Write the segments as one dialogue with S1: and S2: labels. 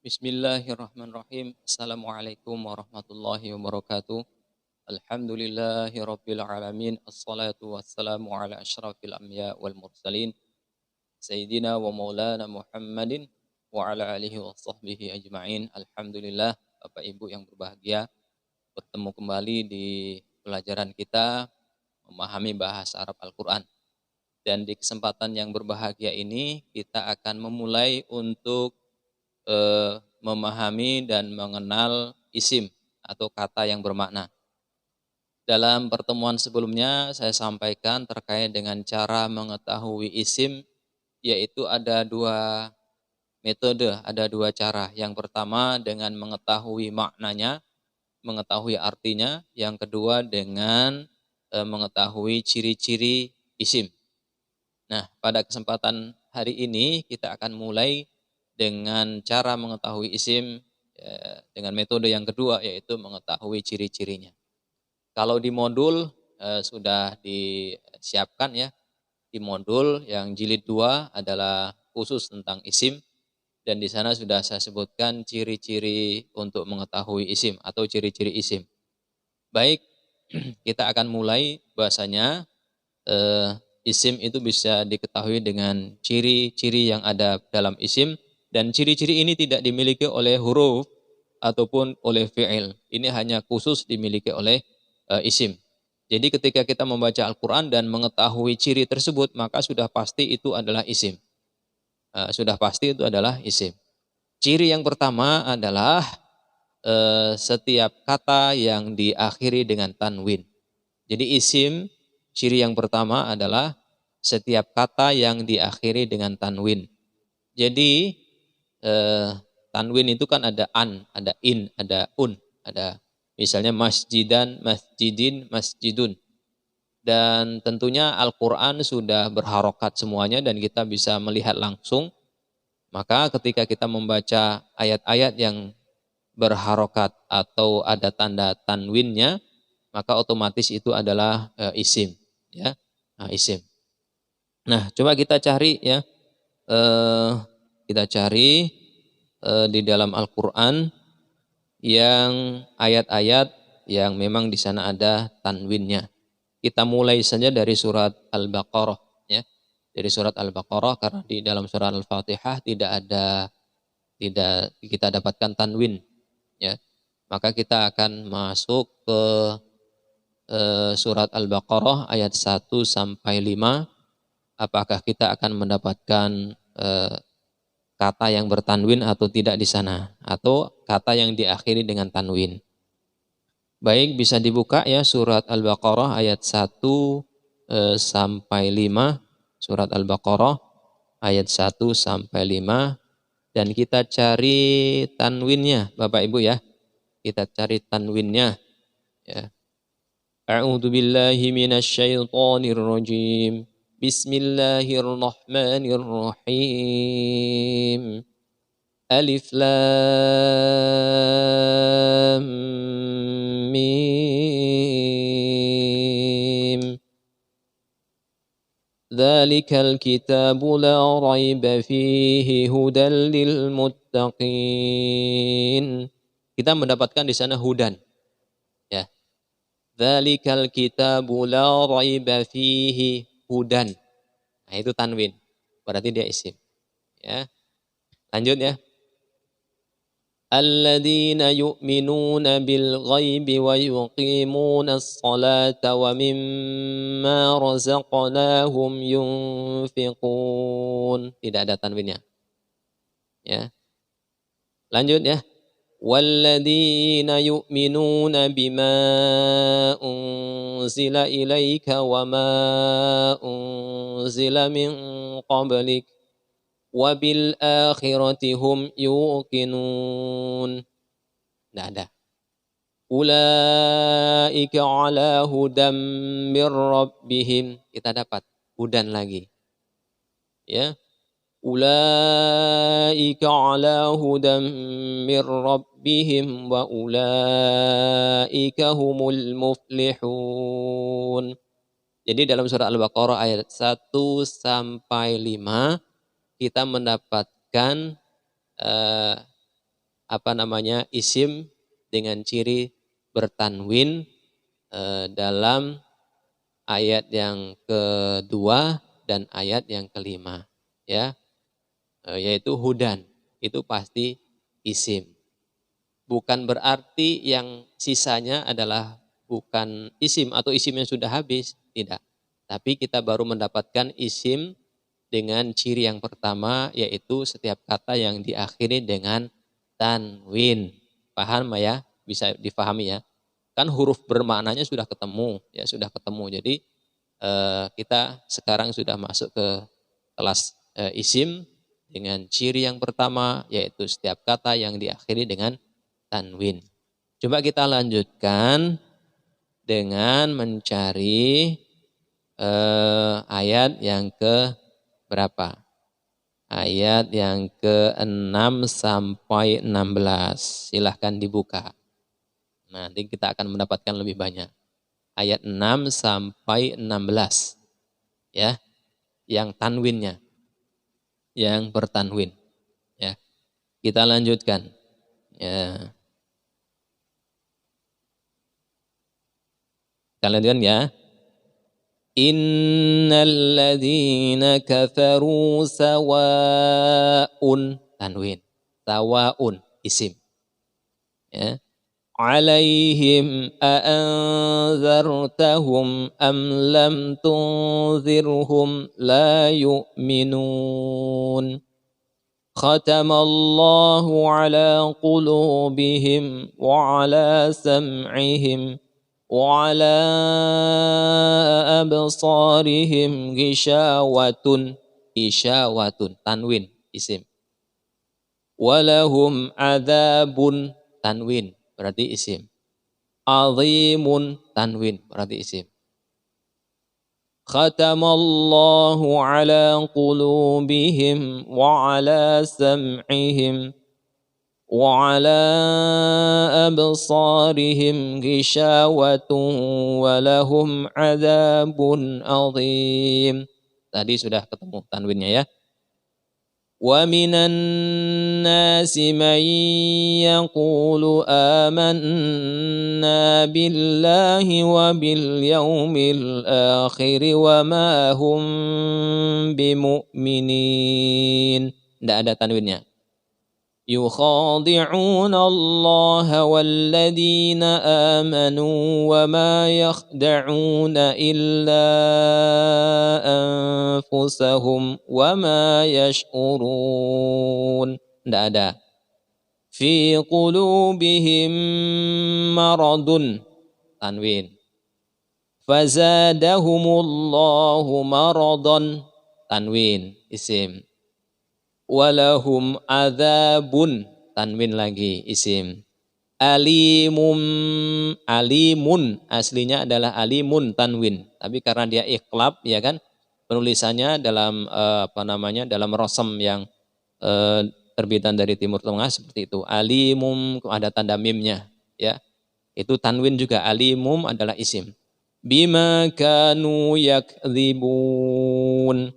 S1: Bismillahirrahmanirrahim. Assalamualaikum warahmatullahi wabarakatuh. Alhamdulillahi rabbil alamin. Assalatu wassalamu ala asyrafil anbiya wal mursalin. Sayyidina wa maulana Muhammadin wa ala alihi wa sahbihi ajma'in. Alhamdulillah, Bapak Ibu yang berbahagia, bertemu kembali di pelajaran kita memahami bahasa Arab Al-Quran. Dan di kesempatan yang berbahagia ini kita akan memulai untuk memahami dan mengenal isim atau kata yang bermakna. Dalam pertemuan sebelumnya saya sampaikan terkait dengan cara mengetahui isim, yaitu ada dua metode, ada dua cara. Yang pertama dengan mengetahui maknanya, mengetahui artinya. Yang kedua dengan mengetahui ciri-ciri isim. Nah, pada kesempatan hari ini kita akan mulai dengan cara mengetahui isim dengan metode yang kedua, yaitu mengetahui ciri-cirinya. Kalau di modul sudah disiapkan ya, di modul yang jilid 2 adalah khusus tentang isim, dan di sana sudah saya sebutkan ciri-ciri untuk mengetahui isim atau ciri-ciri isim. Baik, kita akan mulai bahasanya. Isim itu bisa diketahui dengan ciri-ciri yang ada dalam isim, dan ciri-ciri ini tidak dimiliki oleh huruf ataupun oleh fi'il. Ini hanya khusus dimiliki oleh isim. Jadi ketika kita membaca Al-Quran dan mengetahui ciri tersebut, maka sudah pasti itu adalah isim. Sudah pasti itu adalah isim. Ciri yang pertama adalah setiap kata yang diakhiri dengan tanwin. Jadi isim, ciri yang pertama adalah setiap kata yang diakhiri dengan tanwin. Jadi tanwin itu kan ada an, ada in, ada un, ada misalnya masjidan, masjidin, masjidun. Dan tentunya Al-Quran sudah berharokat semuanya dan kita bisa melihat langsung. Maka ketika kita membaca ayat-ayat yang berharokat atau ada tanda tanwinnya, maka otomatis itu adalah isim, ya, isim. Nah, coba kita cari ya, kita cari di dalam Al-Quran yang ayat-ayat yang memang di sana ada tanwinnya. Kita mulai saja dari surat Al-Baqarah, ya, dari surat Al-Baqarah, karena di dalam surat Al-Fatihah tidak kita dapatkan tanwin, ya. Maka kita akan masuk ke surat Al-Baqarah ayat 1 sampai 5. Apakah kita akan mendapatkan kata yang bertanwin atau tidak di sana, atau kata yang diakhiri dengan tanwin. Baik, bisa dibuka ya surat Al-Baqarah ayat 1 sampai 5. Surat Al-Baqarah ayat 1 sampai 5. Dan kita cari tanwinnya, Bapak Ibu ya. Kita cari tanwinnya. Ya. A'udzu billahi minasy syaithanir rajim. Bismillahirrahmanirrahim. Alif lam mim. Dzalikal kitabu la raiba fihi hudal lil muttaqin. Kita mendapatkan di sana hudan. Ya. Dzalikal kitabu la raiba fihi hudan. Nah, itu tanwin. Berarti dia isim. Ya. Lanjut ya. Alladzina yu'minuna bil ghaibi wa yuqimuna as-salata wa mimma razaqnahum yunfiqun. Tidak ada tanwinnya. Ya. Lanjut ya. Walladzina yu'minuna bima unzila ilaika wa ma unzila min qablik wa bil akhirati hum yuqinun. Tidak ada. Ulaika ala hudam mir rabbihim. Kita dapat hudan lagi. Ya. Ulaika ala hudam mir rabbihim wa ulaika humul muflihun. Jadi dalam surah Al-Baqarah ayat 1 sampai 5 kita mendapatkan isim dengan ciri bertanwin dalam ayat yang kedua dan ayat yang kelima, ya, yaitu hudan, itu pasti isim. Bukan berarti yang sisanya adalah bukan isim atau isimnya sudah habis, tidak. Tapi kita baru mendapatkan isim dengan ciri yang pertama, yaitu setiap kata yang diakhiri dengan tanwin. Paham ya? Bisa difahami ya? Kan huruf bermaknanya sudah ketemu, ya sudah ketemu. Jadi kita sekarang sudah masuk ke kelas isim dengan ciri yang pertama, yaitu setiap kata yang diakhiri dengan tanwin. Coba kita lanjutkan dengan mencari ayat yang ke berapa? Ayat yang ke-6 sampai 16. Silahkan dibuka. Nanti kita akan mendapatkan lebih banyak. Ayat 6 sampai 16. Ya, yang tanwinnya. Yang bertanwin. Ya. Kita lanjutkan. Ya. Kita lanjutkan ya. Innal ladzina kafaru sawa'un, tanwin. Sawa'un, isim. Ya. Alaihim a'anzartahum am lam tunzirhum la yu'minun. Khatamallahu ala qulubihim wa ala sam'ihim wa ala absarihim ghishawatun, tanwin, isim. Walahum adzabun, tanwin, berarti isim. Azimun, tanwin, berarti isim. Khatamallahu ala qulubihim wa ala sam'ihim wa ala absarihim ghishawatun wa lahum adzabun azim. Tadi sudah ketemu tanwinnya ya. Wa minan nasi man yaqulu amanna billahi wa bil yaumil akhir wa ma hum bimu'minin. Tidak ada tanwinnya. يخادعون الله والذين آمنوا وما يخدعون إلا أنفسهم وما يشعرون. Tidak ada. في قلوبهم مرض, tanwin. فزادهم الله مرضا, tanwin, isim. Walahum adzabun, tanwin lagi, isim. Alimun aslinya adalah alimun, tanwin. Tapi karena dia iqlab, ya kan, penulisannya dalam dalam rosem yang terbitan dari Timur Tengah seperti itu. Alimum ada tanda mimnya, ya. Itu tanwin juga. Alimum adalah isim. Bima kanu yakdzibun.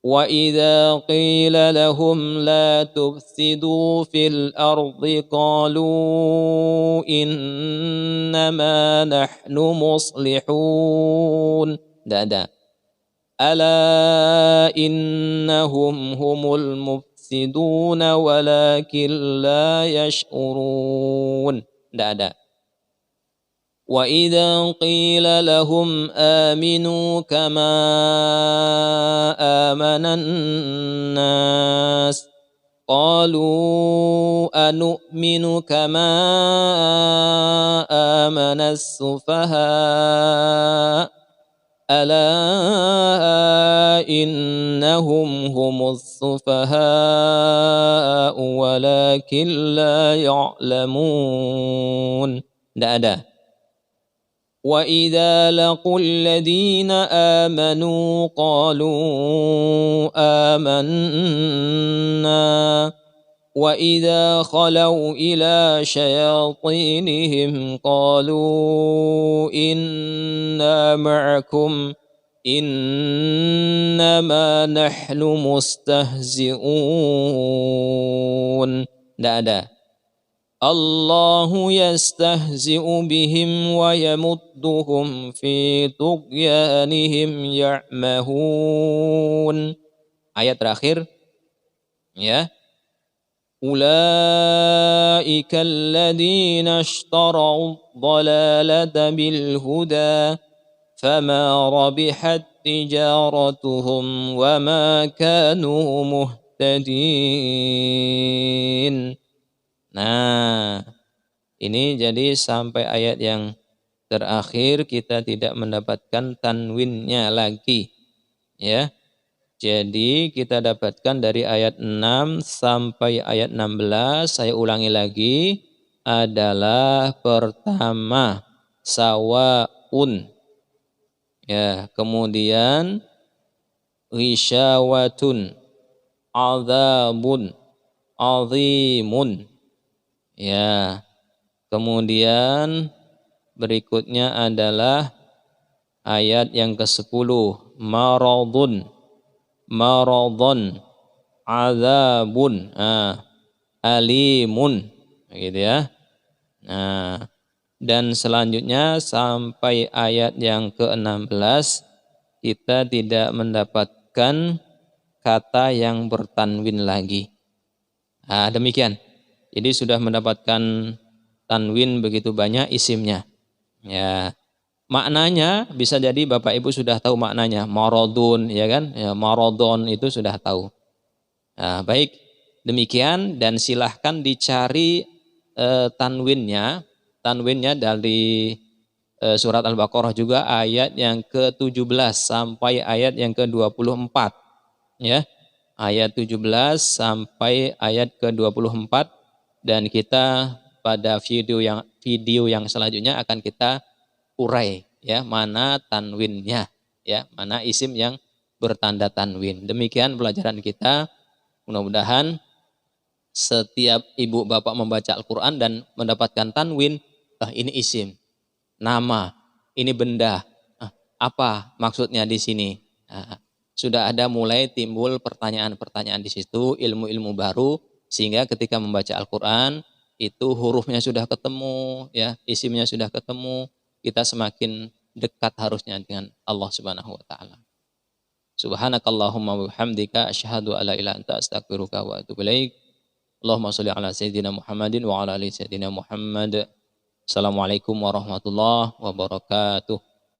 S1: وَإِذَا قِيلَ لَهُمْ لَا تُفْسِدُوا فِي الْأَرْضِ قَالُوا إِنَّمَا نَحْنُ مُصْلِحُونَ. Tidak ada. أَلَا إِنَّهُمْ هُمُ الْمُفْسِدُونَ وَلَكِنْ لَا يَشْعُرُونَ. Tidak ada. وَإِذَا قِيلَ لَهُمْ آمِنُوا كَمَا آمَنَ النَّاسُ قَالُوا أَنُؤْمِنُ كَمَا آمَنَ السُّفَهَاءُ أَلَا إِنَّهُمْ هُمُ السُّفَهَاءُ وَلَكِنْ لَا يَعْلَمُونَ. Tidak ada. وَإِذَا لَقُوا الَّذِينَ آمَنُوا قَالُوا آمَنَّا وَإِذَا خَلَوْا إِلَى شَيَاطِينِهِمْ قَالُوا إِنَّا مَعَكُمْ إِنَّمَا نَحْنُ مُسْتَهْزِئُونَ. Tidak ada. Allahu yastahzi'u bihim wa yamudduhum fi tughyanihim ya'mahun. Ayat terakhir ya. Ulaika alladhina ishtarau dhalalata bil huda fama rabihat tijaratuhum wa ma kanu muhtadin. Nah, ini jadi sampai ayat yang terakhir kita tidak mendapatkan tanwinnya lagi. Ya. Jadi kita dapatkan dari ayat 6 sampai ayat 16, saya ulangi lagi, adalah pertama sawaun. Ya, kemudian risyawatun, azabun, azimun. Ya, kemudian berikutnya adalah ayat yang ke-10, maradun, maradun, azabun, alimun, gitu ya. Nah, dan selanjutnya sampai ayat yang ke-16 kita tidak mendapatkan kata yang bertanwin lagi. Nah, demikian. Jadi sudah mendapatkan tanwin begitu banyak isimnya. Ya, maknanya bisa jadi Bapak Ibu sudah tahu maknanya. Marodun, ya kan? Ya, marodon itu sudah tahu. Nah, baik, demikian dan silahkan dicari tanwinnya. Tanwinnya dari surat Al-Baqarah juga ayat yang ke-17 sampai ayat yang ke-24. Ya, ayat 17 sampai ayat ke-24. Dan kita pada video yang selanjutnya akan kita urai ya mana tanwinnya, ya mana isim yang bertanda tanwin. Demikian pelajaran kita. Mudah-mudahan setiap ibu bapak membaca Al-Quran dan mendapatkan tanwin, ini isim, nama, ini benda, apa maksudnya di sini. Sudah ada mulai timbul pertanyaan-pertanyaan di situ, ilmu-ilmu baru. Sehingga ketika membaca Al-Quran itu hurufnya sudah ketemu, ya isimnya sudah ketemu, kita semakin dekat harusnya dengan Allah Subhanahu wa taala. Subhanakallahumma wa bihamdika asyhadu alla ilaha illa anta astaghfiruka wa atubu ilaik. Allahumma shalli ala sayyidina Muhammadin wa ala ali sayyidina Muhammad. Assalamualaikum warahmatullahi wabarakatuh.